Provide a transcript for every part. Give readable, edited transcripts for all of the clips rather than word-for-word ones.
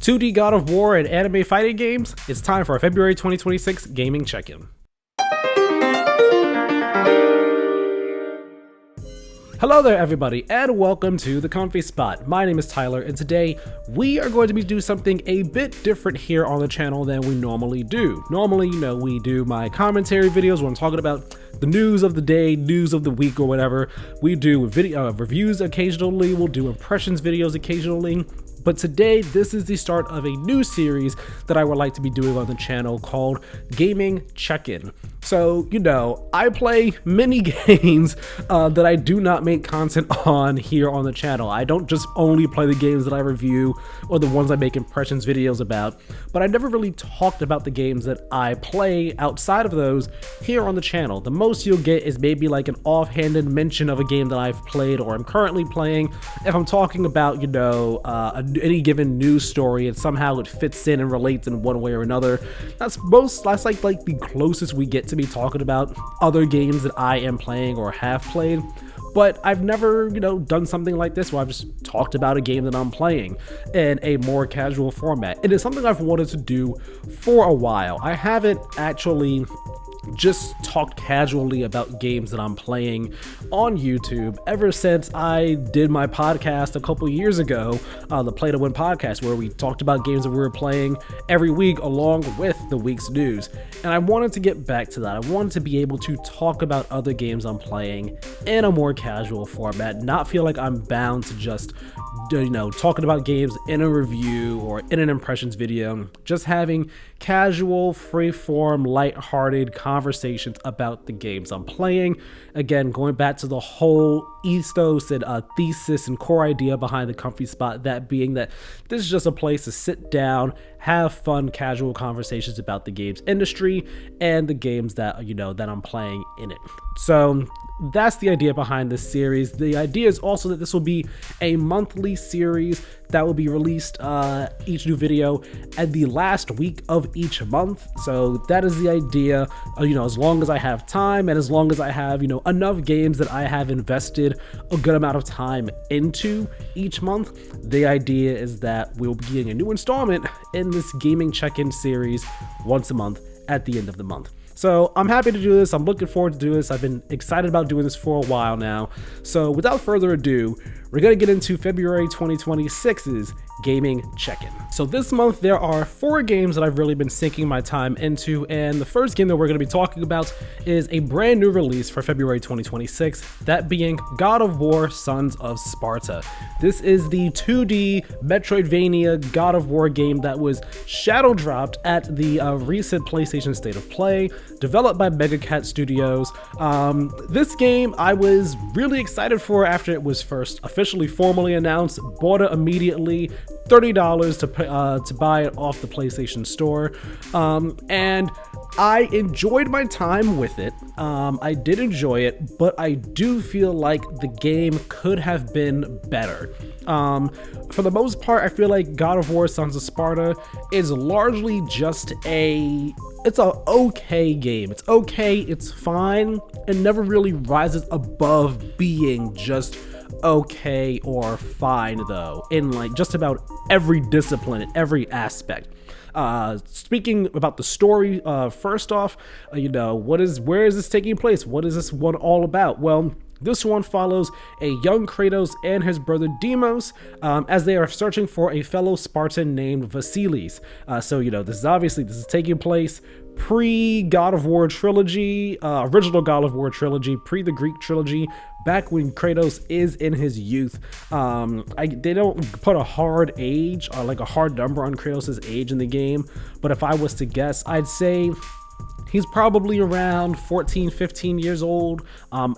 2D God of War and anime fighting games, it's time for our February 2026 gaming check-in. Hello there everybody, and welcome to The Comfy Spot. My name is Tyler, and today we are going to be doing something a bit different here on the channel than we normally do. Normally, we do my commentary videos when I'm talking about the news of the day, news of the week, or whatever. We do video reviews occasionally, we'll do impressions videos occasionally. But today, this is the start of a new series that I would like to be doing on the channel called Gaming Check-In. So, I play many games that I do not make content on here on the channel. I don't just only play the games that I review or the ones I make impressions videos about, but I never really talked about the games that I play outside of those here on the channel. The most you'll get is maybe like an offhanded mention of a game that I've played or I'm currently playing. If I'm talking about, any given news story and somehow it fits in and relates in one way or another, that's like the closest we get to me talking about other games that I am playing or have played. But I've never, done something like this where I've just talked about a game that I'm playing in a more casual format. It is something I've wanted to do for a while. I haven't actually just talked casually about games that I'm playing on YouTube ever since I did my podcast a couple years ago, the Play to Win podcast, where we talked about games that we were playing every week along with the week's news. And I wanted to get back to that. I wanted to be able to talk about other games I'm playing in a more casual format, not feel like I'm bound to just talking about games in a review or in an impressions video, just having casual, free-form, light-hearted conversations about the games I'm playing. Again, going back to the whole ethos and thesis and core idea behind the Comfy Spot, that being that this is just a place to sit down, have fun, casual conversations about the games industry and the games that that I'm playing in it. So that's the idea behind this series. The idea is also that this will be a monthly series that will be released each new video at the last week of each month. So that is the idea. As long as I have time and as long as I have enough games that I have invested a good amount of time into each month, the idea is that we'll be getting a new installment in this gaming check-in series once a month at the end of the month. So I'm happy to do this. I'm looking forward to doing this. I've been excited about doing this for a while now. So without further ado, we're going to get into February 2026's gaming check-in. So this month there are 4 games that I've really been sinking my time into, and the first game that we're going to be talking about is a brand new release for February 2026, that being God of War Sons of Sparta. This is the 2D Metroidvania God of War game that was shadow dropped at the recent PlayStation State of Play, developed by Megacat Studios. This game I was really excited for after it was first officially formally announced, bought it immediately, $30 to buy it off the PlayStation Store, and I enjoyed my time with it. I did enjoy it, but I do feel like the game could have been better. For the most part, I feel like God of War Sons of Sparta is largely just it's an okay game. It's okay, it's fine. It never really rises above being just okay or fine though, in like just about every discipline and every aspect. Speaking about the story, first off, where is this taking place? What is this one all about? Well, this one follows a young Kratos and his brother Deimos as they are searching for a fellow Spartan named Vasilis. This is taking place pre-God of War trilogy, original God of War trilogy, pre the Greek trilogy, back when Kratos is in his youth. They don't put a hard age or like a hard number on Kratos' age in the game, but if I was to guess, I'd say he's probably around 14, 15 years old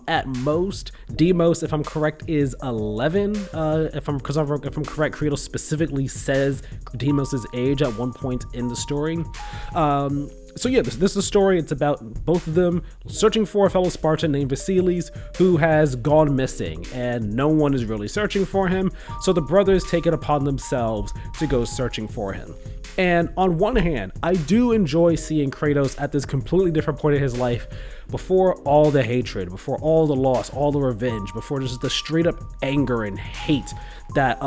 at most. Deimos, if I'm correct, is 11. If I'm correct, Kratos specifically says Deimos' age at one point in the story. So yeah, this is a story. It's about both of them searching for a fellow Spartan named Vasilis who has gone missing, and no one is really searching for him. So the brothers take it upon themselves to go searching for him. And on one hand, I do enjoy seeing Kratos at this completely different point in his life, before all the hatred, before all the loss, all the revenge, before just the straight up anger and hate that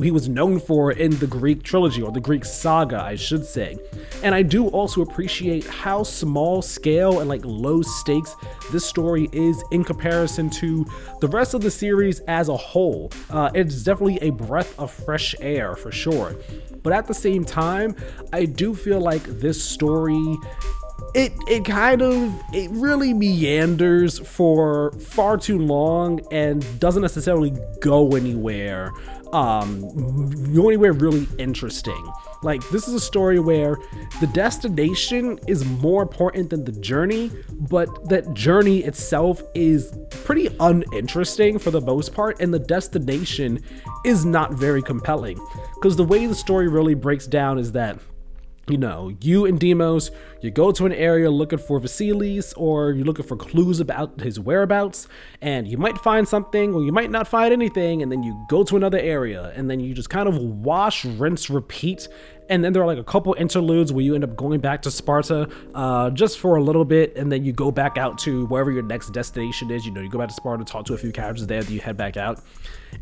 he was known for in the Greek trilogy, or the Greek saga, I should say. And I do also appreciate how small scale and like low stakes this story is in comparison to the rest of the series as a whole. It's definitely a breath of fresh air for sure. But at the same time, I do feel like this story, it really meanders for far too long and doesn't necessarily go anywhere really interesting. Like, this is a story where the destination is more important than the journey, but that journey itself is pretty uninteresting for the most part, and the destination is not very compelling. Because the way the story really breaks down is that, you know, you and Deimos, you go to an area looking for Vasilis, or you're looking for clues about his whereabouts, and you might find something, or you might not find anything, and then you go to another area, and then you just kind of wash, rinse, repeat. And then there are like a couple interludes where you end up going back to Sparta just for a little bit, and then you go back out to wherever your next destination is. You know, you go back to Sparta, talk to a few characters there, then you head back out.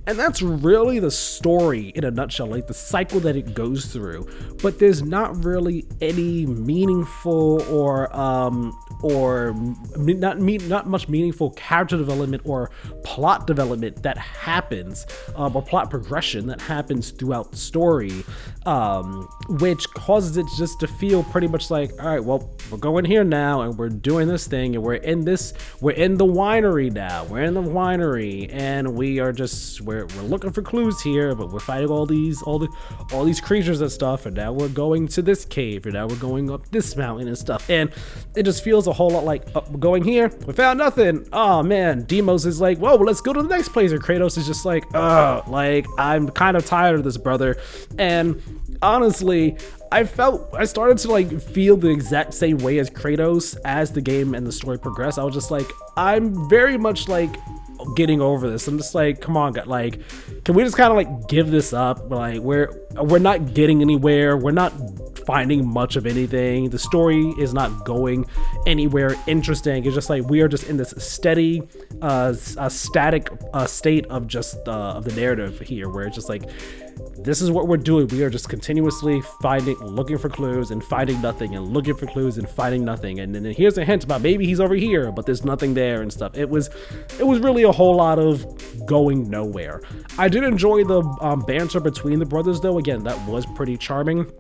And that's really the story in a nutshell, like the cycle that it goes through. But there's not really any meaningful not much meaningful character development or plot development that happens, or plot progression that happens throughout the story, which causes it just to feel pretty much like, all right, well, we're going here now and we're doing this thing, and we're in the winery now. We're in the winery, and we're looking for clues here, but we're fighting all these creatures and stuff, and now we're going to this cave, and now we're going up this mountain and stuff, and it just feels a whole lot like, oh, we're going here, we found nothing. Oh man, Deimos is like, whoa, well, let's go to the next place, and Kratos is just like, like, I'm kind of tired of this, brother. And honestly, I started to like feel the exact same way as Kratos as the game and the story progressed. I was just like, I'm very much like getting over this. I'm just like, come on, like, can we just kind of like give this up? Like, we're not getting anywhere. We're not finding much of anything. The story is not going anywhere interesting. It's just like we are just in this steady, static state of just of the narrative here, where it's just like, this is what we're doing. We are just continuously looking for clues and finding nothing, and looking for clues and finding nothing. And then here's a hint about maybe he's over here, but there's nothing there and stuff. It was really a whole lot of going nowhere. I did enjoy the banter between the brothers though. Again, that was pretty charming.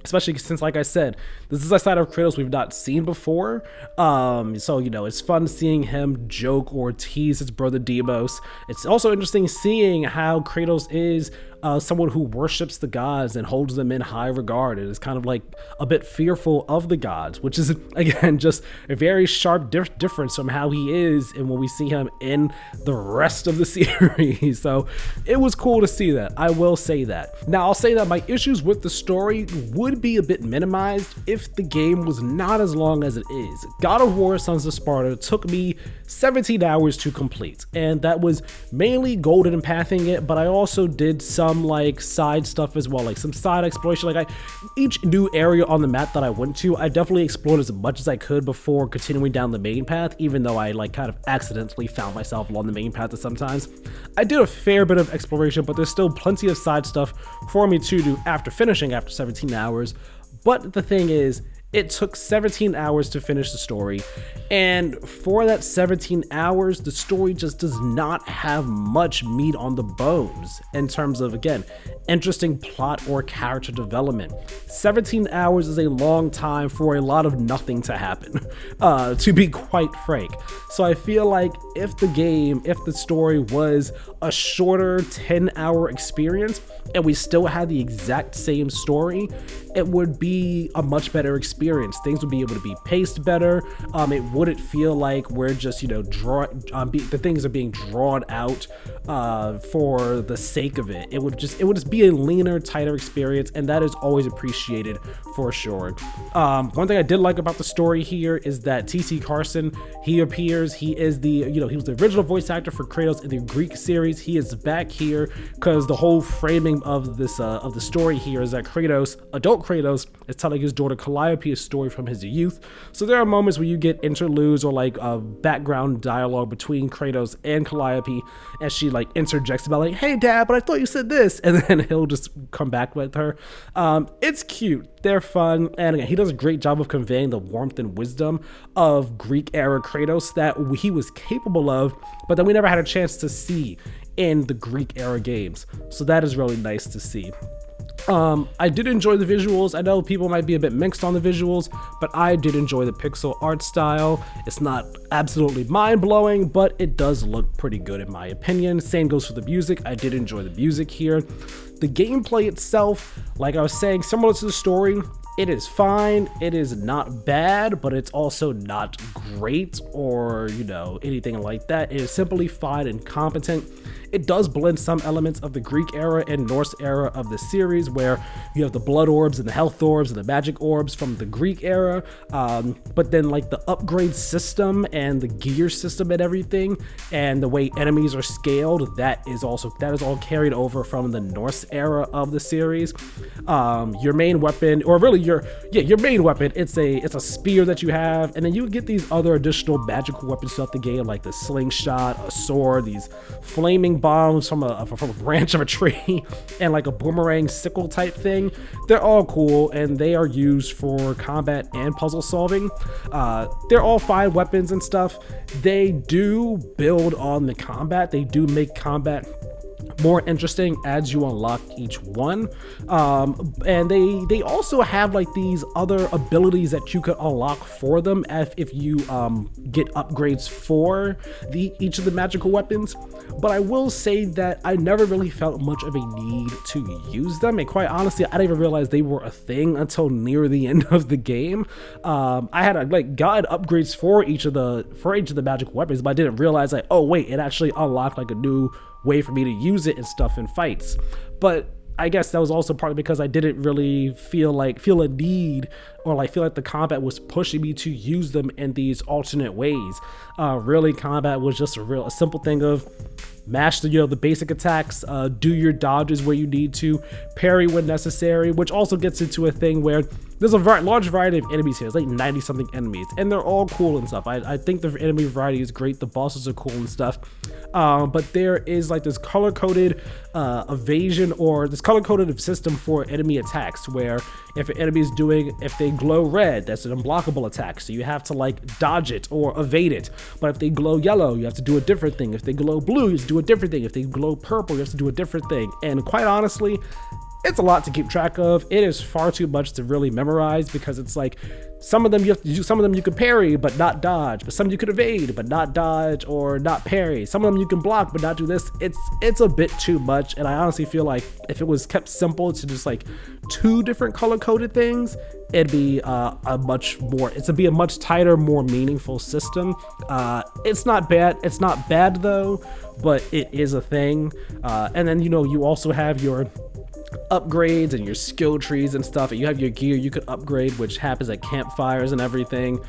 Especially since, like I said, this is a side of Kratos we've not seen before. So, you know, it's fun seeing him joke or tease his brother Deimos. It's also interesting seeing how Kratos is someone who worships the gods and holds them in high regard. It is kind of like a bit fearful of the gods, which is, again, just a very sharp difference from how he is and when we see him in the rest of the series. So it was cool to see that. I will say that. Now, I'll say that my issues with the story would be a bit minimized if the game was not as long as it is. God of War Sons of Sparta took me 17 hours to complete, and that was mainly golden and pathing it, but I also did some like side stuff as well, like some side exploration. Like each new area on the map that I went to, I definitely explored as much as I could before continuing down the main path, even though I like kind of accidentally found myself along the main path sometimes. I did a fair bit of exploration, but there's still plenty of side stuff for me to do after 17 hours. But the thing is, it took 17 hours to finish the story, and for that 17 hours, the story just does not have much meat on the bones in terms of, again, interesting plot or character development. 17 hours is a long time for a lot of nothing to happen, to be quite frank. So I feel like if the story was a shorter 10-hour experience, and we still had the exact same story, it would be a much better experience. Things would be able to be paced better. It wouldn't feel like we're just, the things are being drawn out for the sake of it. It would just be a leaner, tighter experience, and that is always appreciated for sure. One thing I did like about the story here is that T.C. Carson, he appears. He is he was the original voice actor for Kratos in the Greek series. He is back here because the whole framing theme of this of the story here is that adult Kratos, is telling his daughter Calliope a story from his youth. So there are moments where you get interludes or like background dialogue between Kratos and Calliope, as she like interjects about like, "Hey dad, but I thought you said this," and then he'll just come back with her. It's cute. They're fun, and again, he does a great job of conveying the warmth and wisdom of Greek era Kratos that he was capable of, but that we never had a chance to see in the Greek era games. So that is really nice to see. I did enjoy the visuals. I know people might be a bit mixed on the visuals, but I did enjoy the pixel art style. It's not absolutely mind-blowing, but it does look pretty good in my opinion. Same goes for the music. I did enjoy the music here. The gameplay itself, like I was saying, similar to the story, it is fine. It is not bad, but it's also not great or, you know, anything like that. It is simply fine and competent. It does blend some elements of the Greek era and Norse era of the series, where you have the blood orbs and the health orbs and the magic orbs from the Greek era, but then like the upgrade system and the gear system and everything, and the way enemies are scaled, that is all carried over from the Norse era of the series. Your main weapon, or really your main weapon, it's a spear that you have, and then you get these other additional magical weapons throughout the game, like the slingshot, a sword, these flaming bombs from a branch of a tree, and like a boomerang sickle type thing. They're all cool, and they are used for combat and puzzle solving. They're all fine weapons and stuff. They do build on the combat. They do make combat more interesting as you unlock each one, and they also have like these other abilities that you could unlock for them if you get upgrades for each of the magical weapons. But I will say that I never really felt much of a need to use them, and quite honestly, I didn't even realize they were a thing until near the end of the game. I had gotten upgrades for each of the magical weapons, but I didn't realize like, oh wait, it actually unlocked like a new way for me to use it and stuff in fights. But I guess that was also partly because I didn't really feel a need, or like feel like the combat was pushing me to use them in these alternate ways. Really, combat was just a simple thing of mash the basic attacks, do your dodges where you need to, parry when necessary, which also gets into a thing where there's a large variety of enemies here. It's like 90 something enemies, and they're all cool and stuff. I think the enemy variety is great. The bosses are cool and stuff. But there is like this color-coded evasion, or this color-coded system for enemy attacks, where if an enemy is if they glow red, that's an unblockable attack, so you have to like dodge it or evade it. But if they glow yellow, you have to do a different thing. If they glow blue, you have to do a different thing. If they glow purple, you have to do a different thing. And quite honestly, it's a lot to keep track of. It is far too much to really memorize, because it's like some of them you have to do, some of them you can parry but not dodge, but some you could evade but not dodge or not parry. Some of them you can block but not do this. It's a bit too much, and I honestly feel like if it was kept simple to just like 2 different color-coded things, it'd be a much tighter, more meaningful system. It's not bad though, but it is a thing. And then you also have your upgrades and your skill trees and stuff, and you have your gear you could upgrade, which happens at campfires and everything.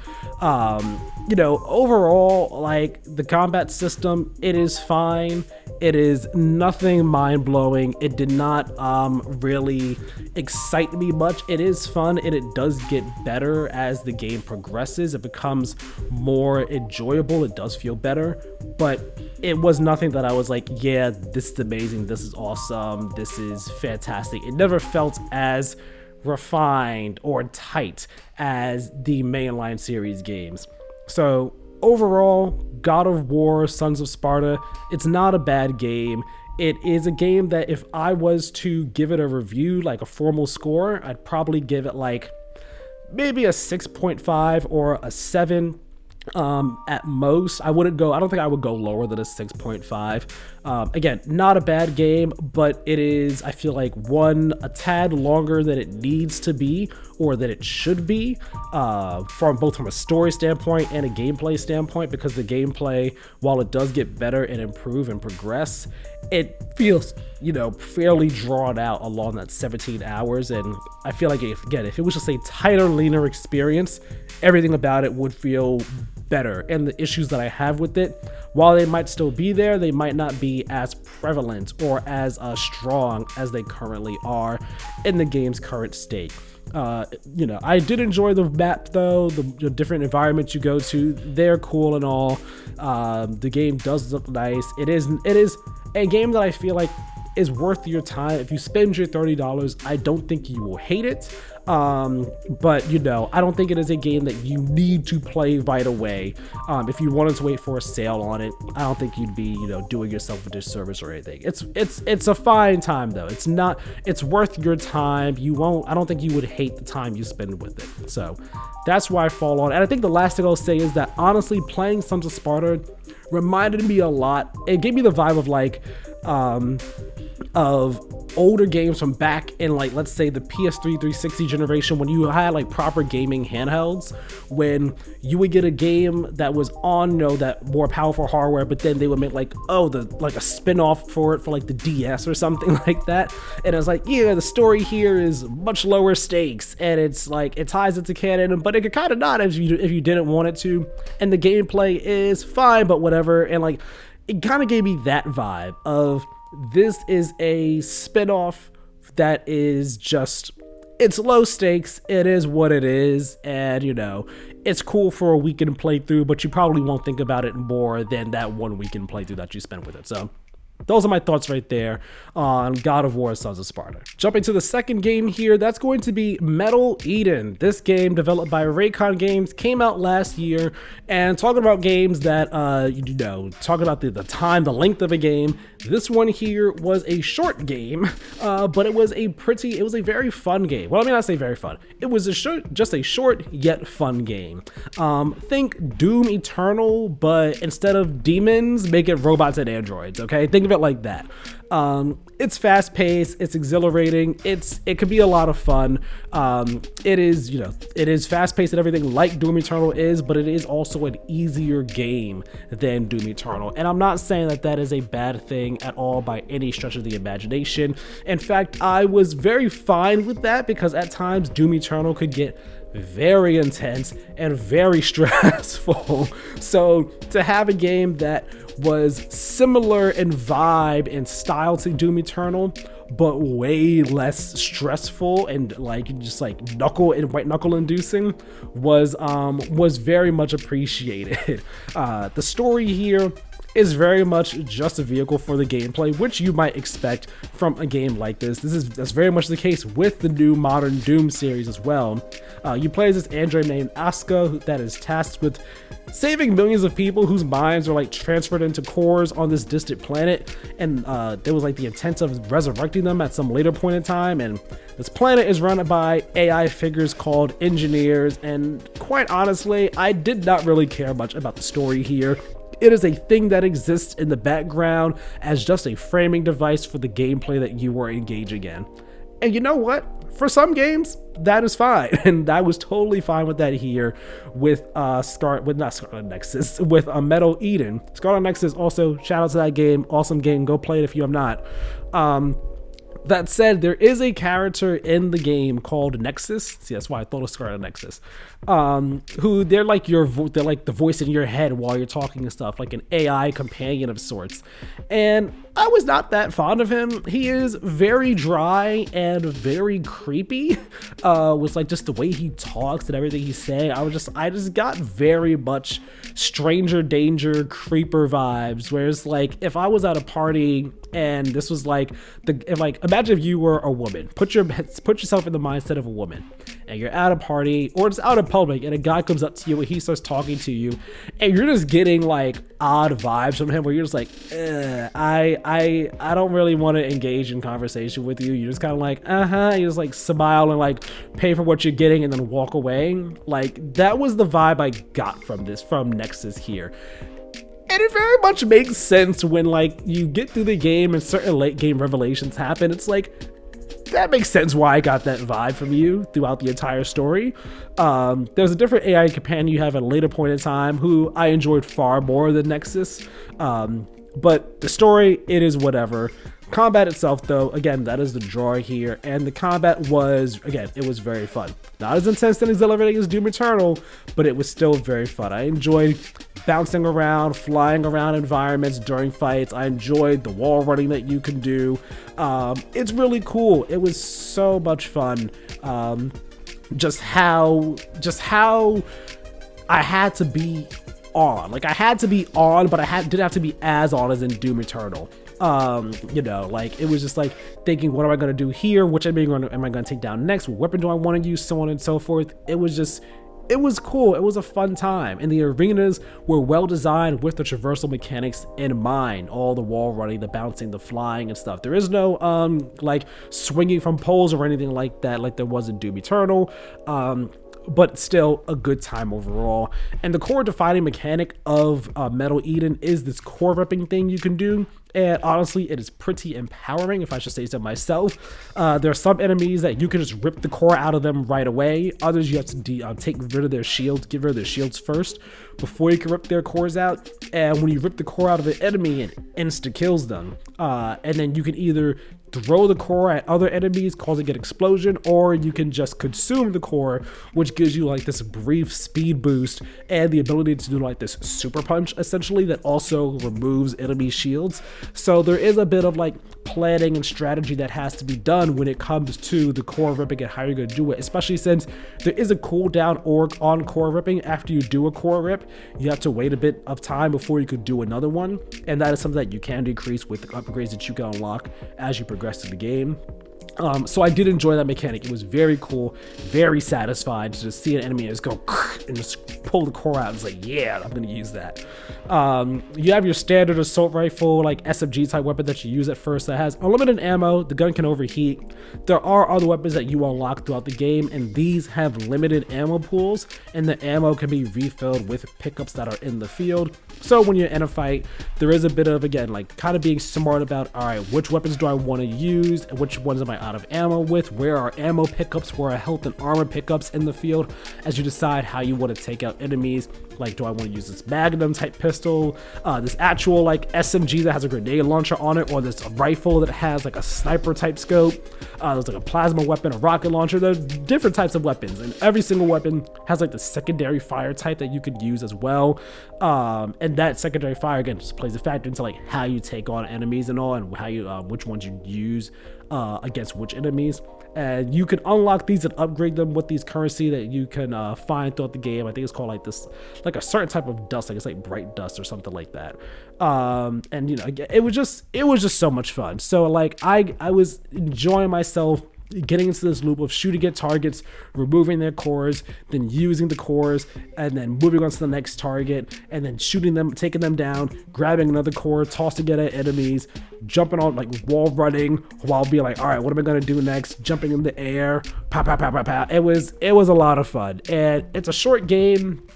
Overall, like, the combat system, it is fine. It is nothing mind-blowing. It did not really excite me much. It is fun, and it does get better as the game progresses. It becomes more enjoyable. It does feel better, but it was nothing that I was like, yeah, this is amazing, this is awesome, this is fantastic. It never felt as refined or tight as the mainline series games. So overall, God of War, Sons of Sparta, it's not a bad game. It is a game that if I was to give it a review, like a formal score, I'd probably give it like maybe a 6.5 or a 7. At most. I don't think I would go lower than a 6.5. Again, not a bad game, but it is, I feel like, a tad longer than it needs to be, or that it should be, both from a story standpoint and a gameplay standpoint, because the gameplay, while it does get better and improve and progress, it feels, fairly drawn out along that 17 hours. And I feel like, if it was just a tighter, leaner experience, everything about it would feel better, and the issues that I have with it, while they might still be there, they might not be as prevalent or as strong as they currently are in the game's current state. I did enjoy the map though, the different environments you go to, they're cool and all. The game does look nice. It is a game that I feel like is worth your time. If you spend your $30, I don't think you will hate it. But I don't think it is a game that you need to play right away. If you wanted to wait for a sale on it, I don't think you'd be, doing yourself a disservice or anything. It's a fine time though. It's worth your time. I don't think you would hate the time you spend with it. So that's where I fall on. And I think the last thing I'll say is that honestly, playing Sons of Sparta reminded me a lot. It gave me the vibe of of older games from back in, like, let's say the PS3 360 generation, when you had like proper gaming handhelds, when you would get a game that was on that more powerful hardware, but then they would make like a spin-off for it for like the DS or something like that, and it's like, yeah, the story here is much lower stakes and it's like it ties into canon, but it could kind of not if you didn't want it to, and the gameplay is fine but whatever. And like it kind of gave me that vibe of, this is a spin-off that is just, it's low stakes, it is what it is, and it's cool for a weekend playthrough, but you probably won't think about it more than that one weekend playthrough that you spent with it. So those are my thoughts right there on God of War Sons of Sparta. Jumping to the second game here, that's going to be Metal Eden. This game, developed by Raycon Games, came out last year. And talking about games that, talking about the time, the length of a game, this one here was a short game, but it was a very fun game. Well, I mean, I say very fun. It was just a short yet fun game. Think Doom Eternal, but instead of demons, make it robots and androids, okay? Think of it like that. It's fast paced, it's exhilarating, it could be a lot of fun. It is fast paced and everything like Doom Eternal is, but it is also an easier game than Doom Eternal. And I'm not saying that is a bad thing at all by any stretch of the imagination. In fact, I was very fine with that, because at times Doom Eternal could get very intense and very stressful. So to have a game that was similar in vibe and style to Doom Eternal, but way less stressful and just white knuckle inducing was very much appreciated. The story here is very much just a vehicle for the gameplay, which you might expect from a game like this. That's very much the case with the new modern Doom series as well. You play as this android named Asuka that is tasked with saving millions of people whose minds are transferred into cores on this distant planet, and there was the intent of resurrecting them at some later point in time. And this planet is run by AI figures called engineers, and quite honestly, I did not really care much about the story here. It is a thing that exists in the background as just a framing device for the gameplay that you are engaging in. And you know what? For some games, that is fine. And I was totally fine with that here with Metal Eden. Scarlet Nexus, also shout out to that game. Awesome game. Go play it if you have not. That said, there is a character in the game called Nexus. See, that's why I thought of Scarlet Nexus. Who they're the voice in your head while you're talking and stuff, like an AI companion of sorts. And I was not that fond of him. He is very dry and very creepy. With just the way he talks and everything he's saying. I just got very much Stranger Danger creeper vibes. Whereas if I was at a party and this was imagine if you were a woman. Put yourself in the mindset of a woman, and you're at a party or it's out in public, and a guy comes up to you and he starts talking to you, and you're just getting odd vibes from him, where you're just I don't really want to engage in conversation with you. You're just kind of you just smile and pay for what you're getting and then walk away. That was the vibe I got from Nexus here. And it very much makes sense when you get through the game and certain late game revelations happen. It's that makes sense why I got that vibe from you throughout the entire story. There's a different AI companion you have at a later point in time who I enjoyed far more than Nexus. But the story, it is whatever. Combat itself, though, again, that is the draw here, and the combat was, again, it was very fun. Not as intense and exhilarating as Doom Eternal, but it was still very fun. I enjoyed bouncing around, flying around environments during fights. I enjoyed the wall running that you can do. It's really cool. It was so much fun. Just how I had to be on. Like, I had to be on, but didn't have to be as on as in Doom Eternal. You know, like, it was just like thinking, what am I going to do here? Which am I going to take down next? What weapon do I want to use? So on and so forth. It was cool. It was a fun time. And the arenas were well designed with the traversal mechanics in mind. All the wall running, the bouncing, the flying and stuff. There is no, like, swinging from poles or anything like that, like there was in Doom Eternal. But still a good time overall. And the core defining mechanic of Metal Eden is this core ripping thing you can do. And honestly, it is pretty empowering, if I should say so myself. There are some enemies that you can just rip the core out of them right away. Others you have to take rid of their shields, get rid of their shields first before you can rip their cores out. And when you rip the core out of the enemy, it insta kills them. And then you can either throw the core at other enemies, causing an explosion, or you can just consume the core, which gives you like this brief speed boost and the ability to do like this super punch essentially that also removes enemy shields. So there is a bit of like planning and strategy that has to be done when it comes to the core ripping and how you're going to do it, especially since there is a cooldown on core ripping. After you do a core rip, you have to wait a bit of time before you could do another one, and that is something that you can decrease with the upgrades that you can unlock as you progress through the game. So I did enjoy that mechanic. It was very cool, very satisfying to just see an enemy and just go and just pull the core out. It's like, yeah, I'm gonna use that. You have your standard assault rifle, like SMG type weapon that you use at first that has unlimited ammo. The gun can overheat. There are other weapons that you unlock throughout the game, and these have limited ammo pools, and the ammo can be refilled with pickups that are in the field. So when you're in a fight, there is a bit of, again, like kind of being smart about, all right, which weapons do I want to use and which ones am I out of ammo with? Where are ammo pickups? Where are health and armor pickups in the field? As you decide how you want to take out enemies, like, do I want to use this Magnum type pistol, this actual like SMG that has a grenade launcher on it, or this rifle that has like a sniper type scope? There's like a plasma weapon, a rocket launcher. There's different types of weapons, and every single weapon has like the secondary fire type that you could use as well. And that secondary fire again just plays a factor into like how you take on enemies and all, and how you which ones you use against which enemies. And you can unlock these and upgrade them with these currency that you can find throughout the game. I think it's called like this, like a certain type of dust, like it's like bright dust or something like that. And you know, it was just so much fun. So like I was enjoying myself getting into this loop of shooting at targets, removing their cores, then using the cores, and then moving on to the next target, and then shooting them, taking them down, grabbing another core, tossing it at enemies, jumping on, like, wall running, while being like, all right, what am I gonna do next? Jumping in the air, pow, pow, pow, pow, pow. It was a lot of fun, and it's a short game.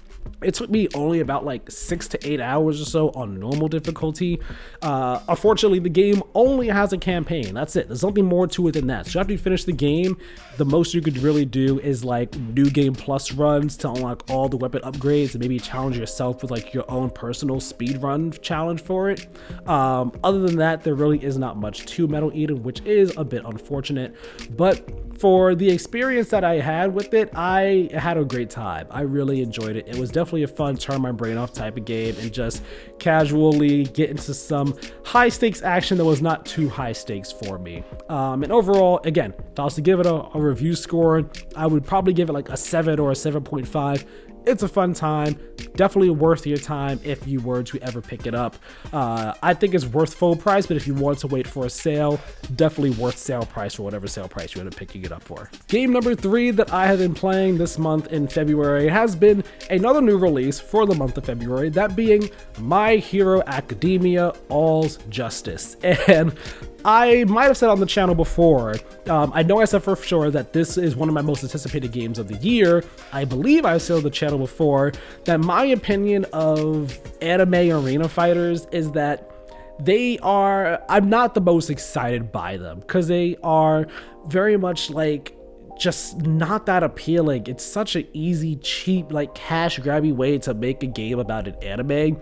It took me only about like 6 to 8 hours or so on normal difficulty. Unfortunately, the game only has a campaign. That's it. There's nothing more to it than that. So after you finish the game, the most you could really do is like new game plus runs to unlock all the weapon upgrades and maybe challenge yourself with like your own personal speed run challenge for it. Other than that, there really is not much to Metal Eden, which is a bit unfortunate. But for the experience that I had with it, I had a great time. I really enjoyed it. It was definitely a fun turn my brain off type of game and just casually get into some high stakes action that was not too high stakes for me. And overall, again, if I was to give it a review score, I would probably give it like a 7 or a 7.5. It's a fun time, definitely worth your time if you were to ever pick it up. I think it's worth full price, but if you want to wait for a sale, definitely worth sale price for whatever sale price you end up picking it up for. Game number 3 that I have been playing this month in February has been another new release for the month of February, that being My Hero Academia All's Justice. And I might have said on the channel before, I know I said for sure that this is one of my most anticipated games of the year. I believe I said on the channel before that my opinion of anime arena fighters is that I'm not the most excited by them because they are very much like just not that appealing. It's such an easy, cheap, like cash grabby way to make a game about an anime.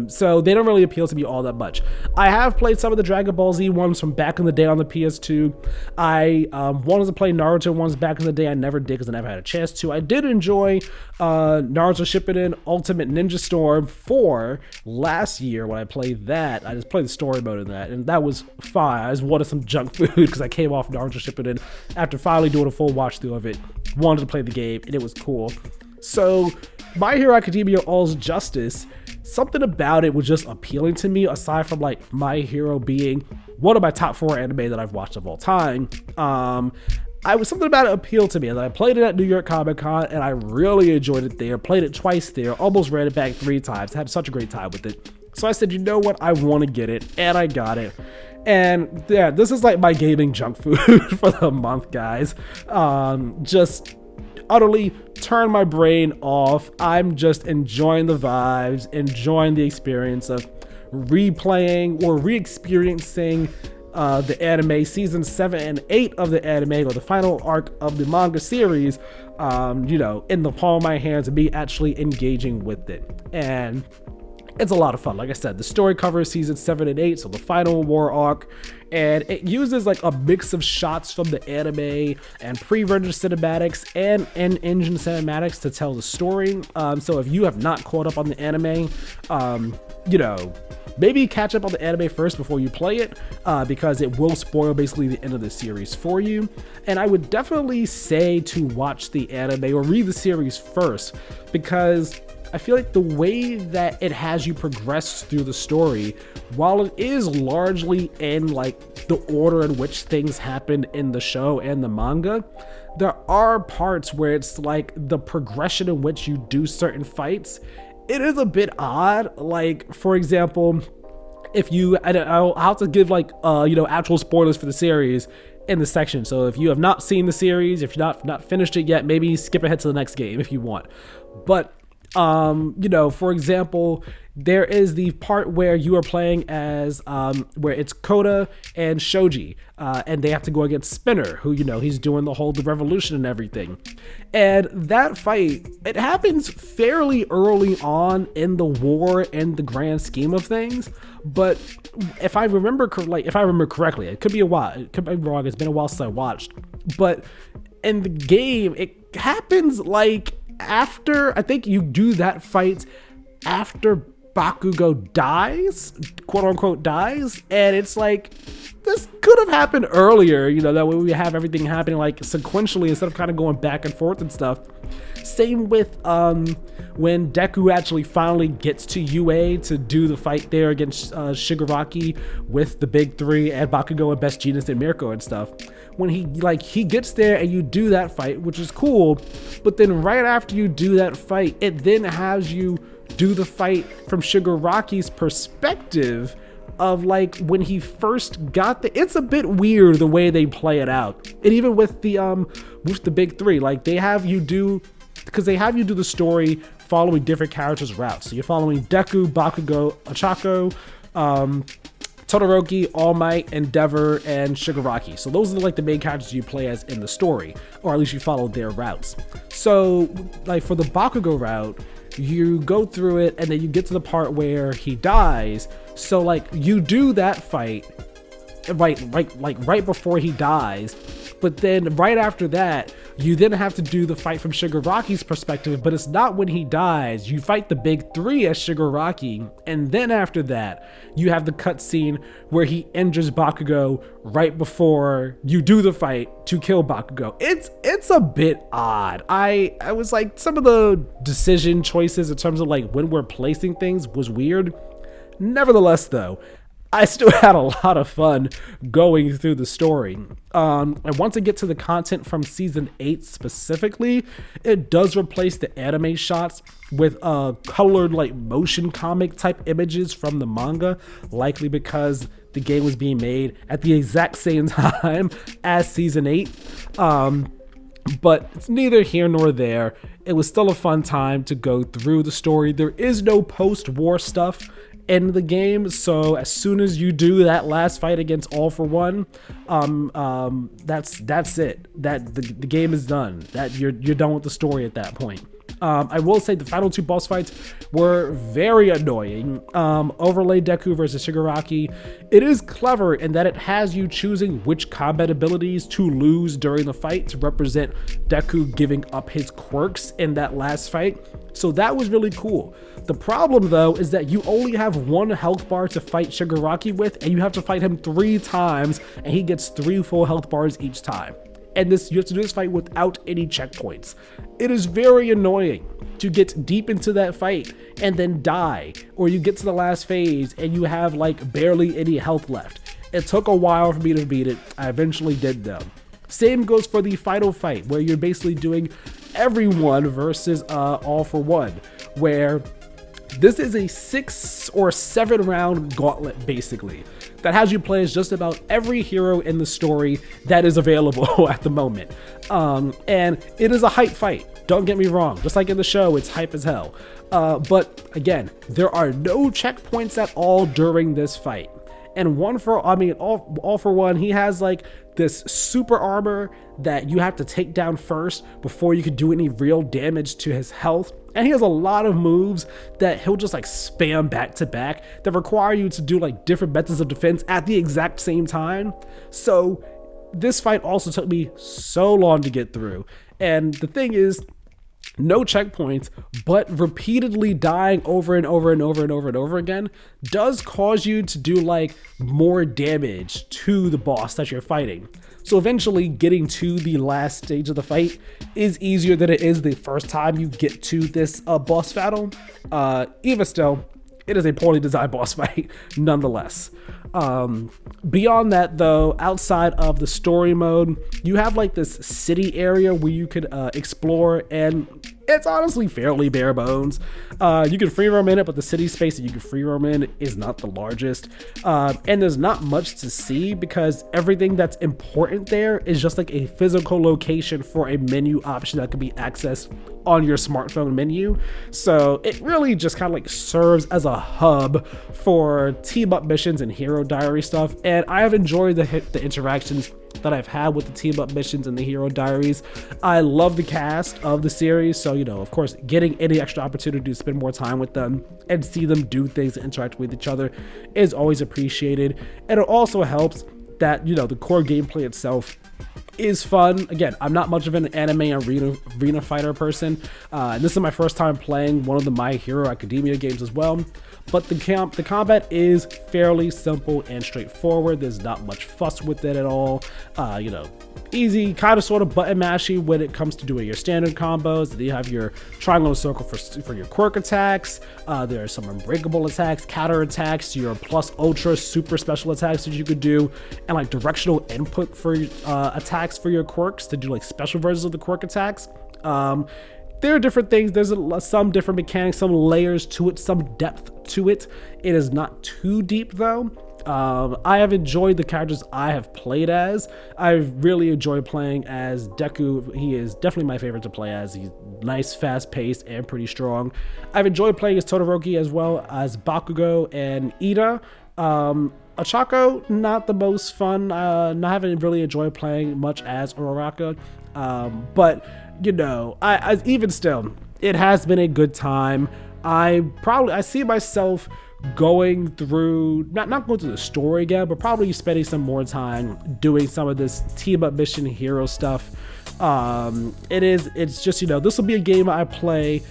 So they don't really appeal to me all that much. I have played some of the Dragon Ball Z ones from back in the day on the PS2. I wanted to play Naruto ones back in the day. I never did because I never had a chance to. I did enjoy Naruto Shippuden Ultimate Ninja Storm 4 last year when I played that. I just played the story mode in that, and that was fine. I just wanted some junk food because I came off Naruto Shippuden after finally doing a full watch through of it. Wanted to play the game, and it was cool. So My Hero Academia All's Justice, something about it was just appealing to me, aside from like My Hero being one of my top 4 anime that I've watched of all time. Something about it appealed to me, and I played it at New York Comic Con, and I really enjoyed it there. Played it twice there, almost ran it back 3 times, had such a great time with it. So I said, you know what, I want to get it, and I got it. And yeah, this is like my gaming junk food for the month, guys. Just utterly turn my brain off. I'm just enjoying the vibes, enjoying the experience of replaying or re-experiencing the anime, season 7 and 8 of the anime, or the final arc of the manga series, in the palm of my hands, and me actually engaging with it. And it's a lot of fun. Like I said, the story covers season 7 and 8, so the final war arc, and it uses like a mix of shots from the anime and pre-rendered cinematics and in-engine cinematics to tell the story. So if you have not caught up on the anime, maybe catch up on the anime first before you play it, because it will spoil basically the end of the series for you. And I would definitely say to watch the anime or read the series first, because I feel like the way that it has you progress through the story, while it is largely in like the order in which things happen in the show and the manga, there are parts where it's like the progression in which you do certain fights, it is a bit odd. Like, for example, I'll have to give like actual spoilers for the series in the section. So if you have not seen the series, if you've not finished it yet, maybe skip ahead to the next game if you want. But for example, there is the part where you are playing as where it's Kota and Shoji, and they have to go against Spinner, who he's doing the revolution and everything. And that fight, it happens fairly early on in the war in the grand scheme of things. But if I remember correctly, it could be a while, it could be wrong. It's been a while since I watched, but in the game, it happens like after, I think you do that fight after Bakugo dies, quote unquote dies, and it's like, this could have happened earlier, that way we have everything happening like sequentially instead of kind of going back and forth and stuff. Same with when Deku actually finally gets to UA to do the fight there against Shigaraki with the big 3 and Bakugo and Best Jeanist and Mirko and stuff. When he gets there and you do that fight, which is cool, but then right after you do that fight, it then has you do the fight from Shigaraki's perspective of like when he first got there. It's a bit weird the way they play it out. And even with the big 3, like they have you do the story following different characters' routes. So you're following Deku, Bakugo, Ochako, Todoroki, All Might, Endeavor, and Shigaraki. So those are like the main characters you play as in the story, or at least you follow their routes. So like for the Bakugo route, you go through it and then you get to the part where he dies. So like you do that fight right before he dies, but then right after that you then have to do the fight from Shigaraki's perspective, but it's not when he dies. You fight the big 3 as Shigaraki, and then after that you have the cutscene where he injures Bakugo right before you do the fight to kill Bakugo. It's a bit odd. I was like, some of the decision choices in terms of like when we're placing things was weird. Nevertheless though, I still had a lot of fun going through the story. And once I get to the content from season 8 specifically, it does replace the anime shots with colored like motion comic type images from the manga, likely because the game was being made at the exact same time as season 8. But it's neither here nor there. It was still a fun time to go through the story. There is no post-war stuff in the game, so as soon as you do that last fight against All For One, that's it. That the game is done. That you're done with the story at that point. I will say the final 2 boss fights were very annoying. Overlay Deku versus Shigaraki, it is clever in that it has you choosing which combat abilities to lose during the fight to represent Deku giving up his quirks in that last fight. So that was really cool. The problem though is that you only have 1 health bar to fight Shigaraki with, and you have to fight him 3 times, and he gets 3 full health bars each time. And you have to do this fight without any checkpoints. It is very annoying to get deep into that fight and then die, or you get to the last phase and you have like barely any health left. It took a while for me to beat it. I eventually did though. Same goes for the final fight, where you're basically doing everyone versus all for one, where this is a 6 or 7 round gauntlet basically that has you play as just about every hero in the story that is available at the moment. And it is a hype fight, don't get me wrong. Just like in the show, it's hype as hell. But again, there are no checkpoints at all during this fight. And all for one, he has like this super armor that you have to take down first before you can do any real damage to his health. And he has a lot of moves that he'll just like spam back to back that require you to do like different methods of defense at the exact same time. So this fight also took me so long to get through. And the thing is, no checkpoints, but repeatedly dying over and over and over and over and over again does cause you to do like more damage to the boss that you're fighting. So eventually getting to the last stage of the fight is easier than it is the first time you get to this boss battle. Even still, it is a poorly designed boss fight nonetheless. Beyond that though, outside of the story mode, you have like this city area where you could explore, and it's honestly fairly bare bones. You can free roam in it, but the city space that you can free roam in is not the largest. And there's not much to see because everything that's important there is just like a physical location for a menu option that can be accessed on your smartphone menu. So it really just kind of like serves as a hub for team up missions and hero diary stuff. And I have enjoyed the interactions that I've had with the team up missions and the hero diaries. I love the cast of the series, so of course getting any extra opportunity to spend more time with them and see them do things and interact with each other is always appreciated. And it also helps that the core gameplay itself is fun. Again, I'm not much of an anime arena fighter person, and this is my first time playing one of the My Hero Academia games as well. But the combat is fairly simple and straightforward. There's not much fuss with it at all. Easy, kind of sort of button mashy when it comes to doing your standard combos. You have your triangle and circle for your quirk attacks. There are some unbreakable attacks, counter attacks, your plus ultra super special attacks that you could do, and like directional input for attacks for your quirks to do like special versions of the quirk attacks. There are different things. There's some different mechanics, some layers to it, some depth to it. It is not too deep though. I have enjoyed the characters I have played as. I really enjoy playing as Deku. He is definitely my favorite to play as. He's nice, fast-paced, and pretty strong. I've enjoyed playing as Todoroki as well as Bakugo and Ida. Ochako, not the most fun. I haven't really enjoyed playing much as Uraraka. But I even still, it has been a good time. I see myself going through, not going through the story again, but probably spending some more time doing some of this team up mission hero stuff. It's just, this will be a game I play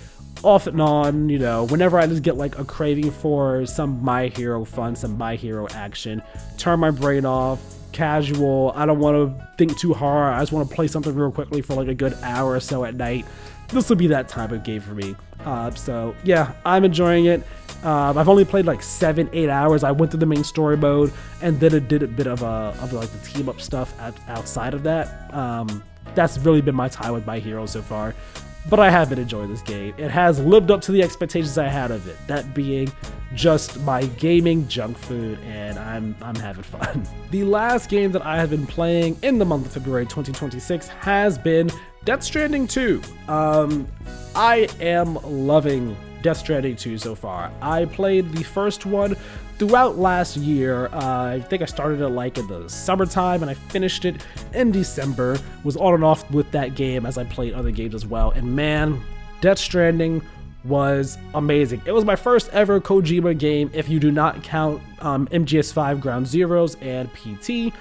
off and on, whenever I just get like a craving for some My Hero fun, some My Hero action, turn my brain off, casual. I don't want to think too hard. I just want to play something real quickly for like a good hour or so at night. This will be that type of game for me. So yeah, I'm enjoying it. I've only played like 7-8 hours. I went through the main story mode and then it did a bit of like the team up stuff outside of that. That's really been my time with My Hero so far. But I have been enjoying this game. It has lived up to the expectations I had of it, that being just my gaming junk food, and I'm having fun. The last game that I have been playing in the month of February 2026 has been Death Stranding 2. I am loving Death Stranding 2 so far. I played the first one throughout last year. I think I started it like in the summertime and I finished it in December. Was on and off with that game as I played other games as well. And man, Death Stranding was amazing. It was my first ever Kojima game, if you do not count MGS5 Ground Zeroes and PT.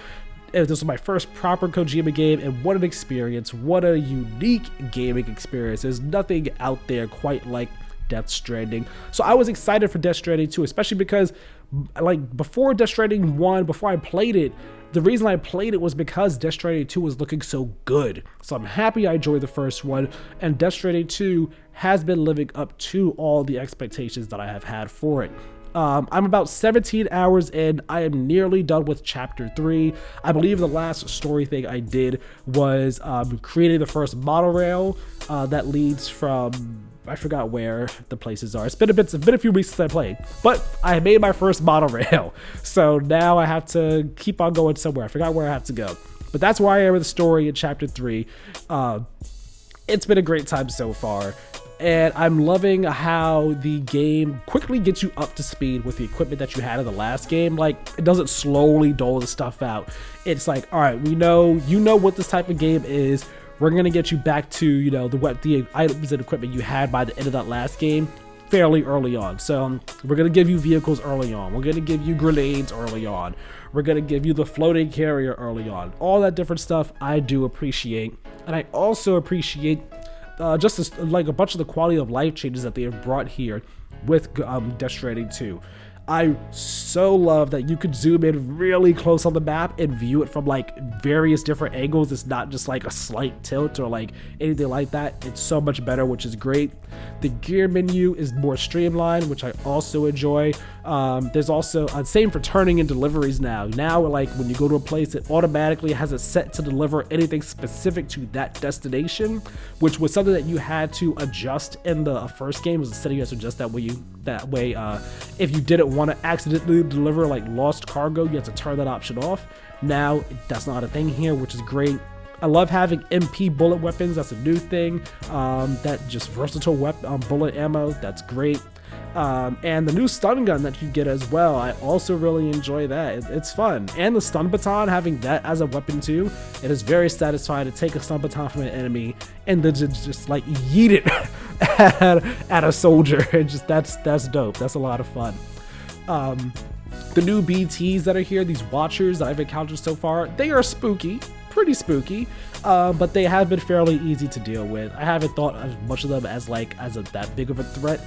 This was my first proper Kojima game, and what an experience. What a unique gaming experience. There's nothing out there quite like Death Stranding. So I was excited for Death Stranding 2, especially because like before Death Stranding 1, before I played it, the reason I played it was because Death Stranding 2 was looking so good. So I'm happy I enjoyed the first one, and Death Stranding 2 has been living up to all the expectations that I have had for it. I'm about 17 hours in. I am nearly done with chapter 3. I believe the last story thing I did was creating the first monorail that leads from, I forgot where the places are. It's been a few weeks since I played, but I made my first monorail. So now I have to keep on going somewhere. I forgot where I have to go, but that's where I am with the story in chapter 3. It's been a great time so far. And I'm loving how the game quickly gets you up to speed with the equipment that you had in the last game. Like, it doesn't slowly dole the stuff out. It's like, all right, you know what this type of game is. We're gonna get you back to, you know, the items and equipment you had by the end of that last game fairly early on. So we're gonna give you vehicles early on. We're gonna give you grenades early on. We're gonna give you the floating carrier early on. All that different stuff I do appreciate, and I also appreciate like a bunch of the quality of life changes that they have brought here with Death Stranding 2. I so love that you could zoom in really close on the map and view it from like various different angles. It's not just like a slight tilt or like anything like that. It's so much better, which is great. The gear menu is more streamlined, which I also enjoy. There's also same for turning in deliveries now. Now, like when you go to a place, it automatically has it set to deliver anything specific to that destination, which was something that you had to adjust in the first game. Was a setting you had to adjust that way. If you didn't want to accidentally deliver like lost cargo, you have to turn that option off. Now that's not a thing here, which is great. I love having MP bullet weapons. That's a new thing. That just versatile bullet ammo. That's great. And the new stun gun that you get as well, I also really enjoy that. It's fun. And the stun baton, having that as a weapon too, it is very satisfying to take a stun baton from an enemy and then just like yeet it at a soldier. And just that's dope. That's a lot of fun. The new BTs that are here, these watchers that I've encountered so far, they are spooky. Pretty spooky, but they have been fairly easy to deal with. I haven't thought as much of them as that big of a threat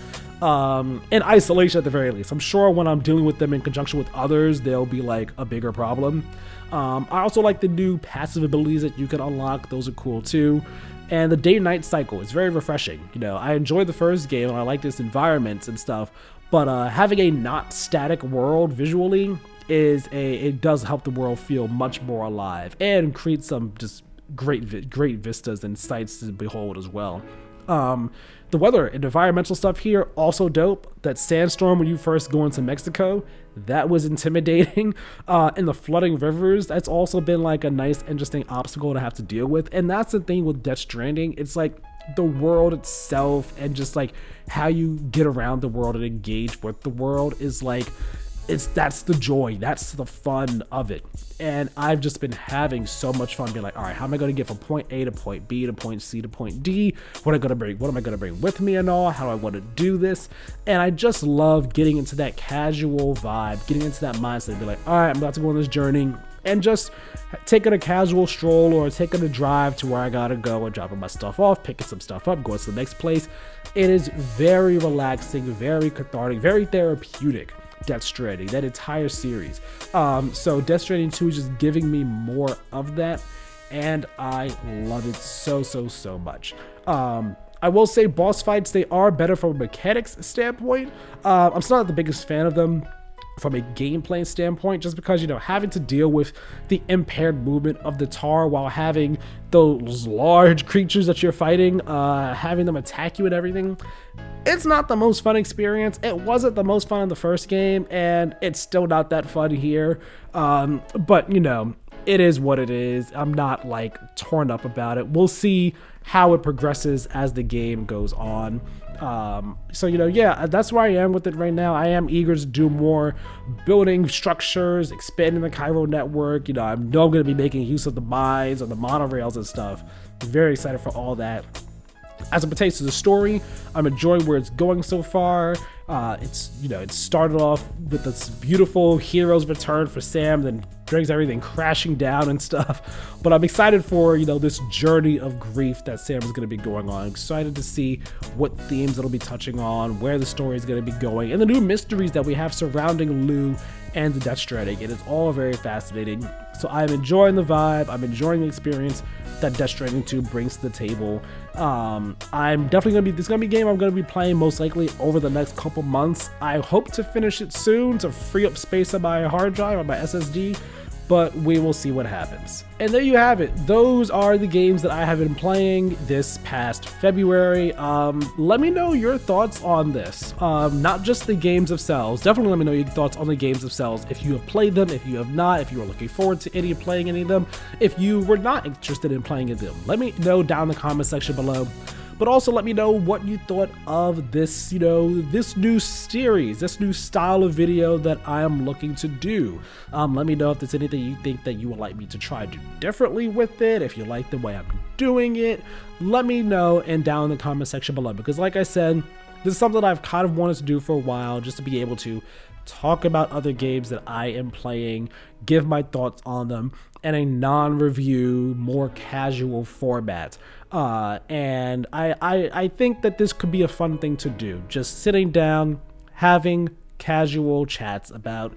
in isolation at the very least. I'm sure when I'm dealing with them in conjunction with others, they'll be like a bigger problem. I also like the new passive abilities that you can unlock. Those are cool too. And the day-night cycle is very refreshing. You know, I enjoyed the first game and I like this environments and stuff, but having a not static world visually it does help the world feel much more alive and create some just great vistas and sights to behold as well. The weather and environmental stuff here also dope. That sandstorm when you first go into Mexico, that was intimidating. And the flooding rivers, that's also been like a nice interesting obstacle to have to deal with. And that's the thing with Death Stranding. It's like the world itself and just like how you get around the world and engage with the world is like, that's the joy, that's the fun of it. And I've just been having so much fun being like, all right, how am I going to get from point A to point B to point C to point D? What am I going to bring with me and all? How do I want to do this? And I just love getting into that casual vibe, getting into that mindset, be like, all right, I'm about to go on this journey and just taking a casual stroll or taking a drive to where I gotta go and dropping my stuff off, picking some stuff up, going to the next place. It is very relaxing, very cathartic, very therapeutic. Death Stranding, that entire series. So Death Stranding 2 is just giving me more of that, and I love it so much. I will say boss fights, they are better from a mechanics standpoint. I'm still not the biggest fan of them from a gameplay standpoint, just because, you know, having to deal with the impaired movement of the tar while having those large creatures that you're fighting, having them attack you and everything, it's not the most fun experience. It wasn't the most fun in the first game, and it's still not that fun here. But, you know, it is what it is. I'm not like torn up about it. We'll see how it progresses as the game goes on. So, you know, yeah, that's where I am with it right now. I am eager to do more building structures, expanding the Cairo network. You know, I know I'm going to be making use of the mines and the monorails and stuff. I'm very excited for all that. As it pertains to the story, I'm enjoying where it's going so far. It started off with this beautiful hero's return for Sam, then brings everything crashing down and stuff. But I'm excited for, this journey of grief that Sam is going to be going on. I'm excited to see what themes it'll be touching on, where the story is going to be going, and the new mysteries that we have surrounding Lou and the Death Stranding. It is all very fascinating. So I'm enjoying the vibe. I'm enjoying the experience that Death Stranding 2 brings to the table. I'm definitely this is gonna be a game I'm gonna be playing most likely over the next couple months. I hope to finish it soon to free up space on my hard drive, on my SSD, but we will see what happens. And there you have it. Those are the games that I have been playing this past February. Let me know your thoughts on this. Not just the games themselves. Definitely let me know your thoughts on the games themselves. If you have played them, if you have not, if you are looking forward to playing any of them, if you were not interested in playing them, let me know down in the comment section below. But also let me know what you thought of this, this new series, this new style of video that I am looking to do. Let me know if there's anything you think that you would like me to try to do differently with it. If you like the way I'm doing it, let me know and down in the comment section below. Because like I said, this is something I've kind of wanted to do for a while, just to be able to talk about other games that I am playing, give my thoughts on them in a non-review, more casual format. And I think that this could be a fun thing to do. Just sitting down, having casual chats about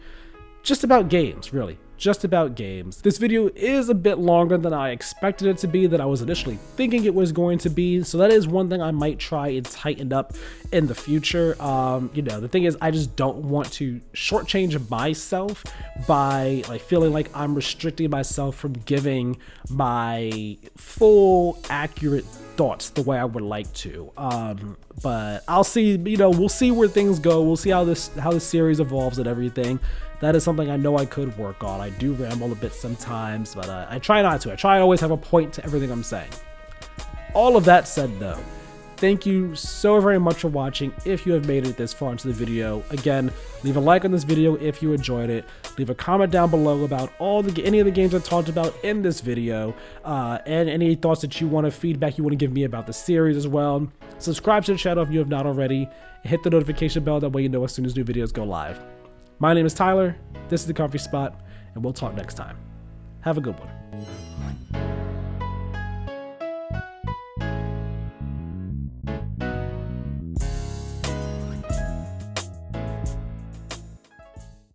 games, really. Just about games. This video is a bit longer than I expected it to be, than I was initially thinking it was going to be. So that is one thing I might try and tighten up in the future. The thing is, I just don't want to shortchange myself by feeling like I'm restricting myself from giving my full, accurate thoughts the way I would like to. But I'll see, we'll see where things go. We'll see how this series evolves and everything. That is something I know I could work on. I do ramble a bit sometimes, but I try not to. I try to always have a point to everything I'm saying. All of that said though, thank you so very much for watching. If you have made it this far into the video, again, leave a like on this video if you enjoyed it. Leave a comment down below about any of the games I talked about in this video, and any thoughts that you want, feedback you want to give me about the series as well. Subscribe to the channel if you have not already, and hit the notification bell, that way you know as soon as new videos go live. My name is Tyler, this is The Comfy Spot, and we'll talk next time. Have a good one.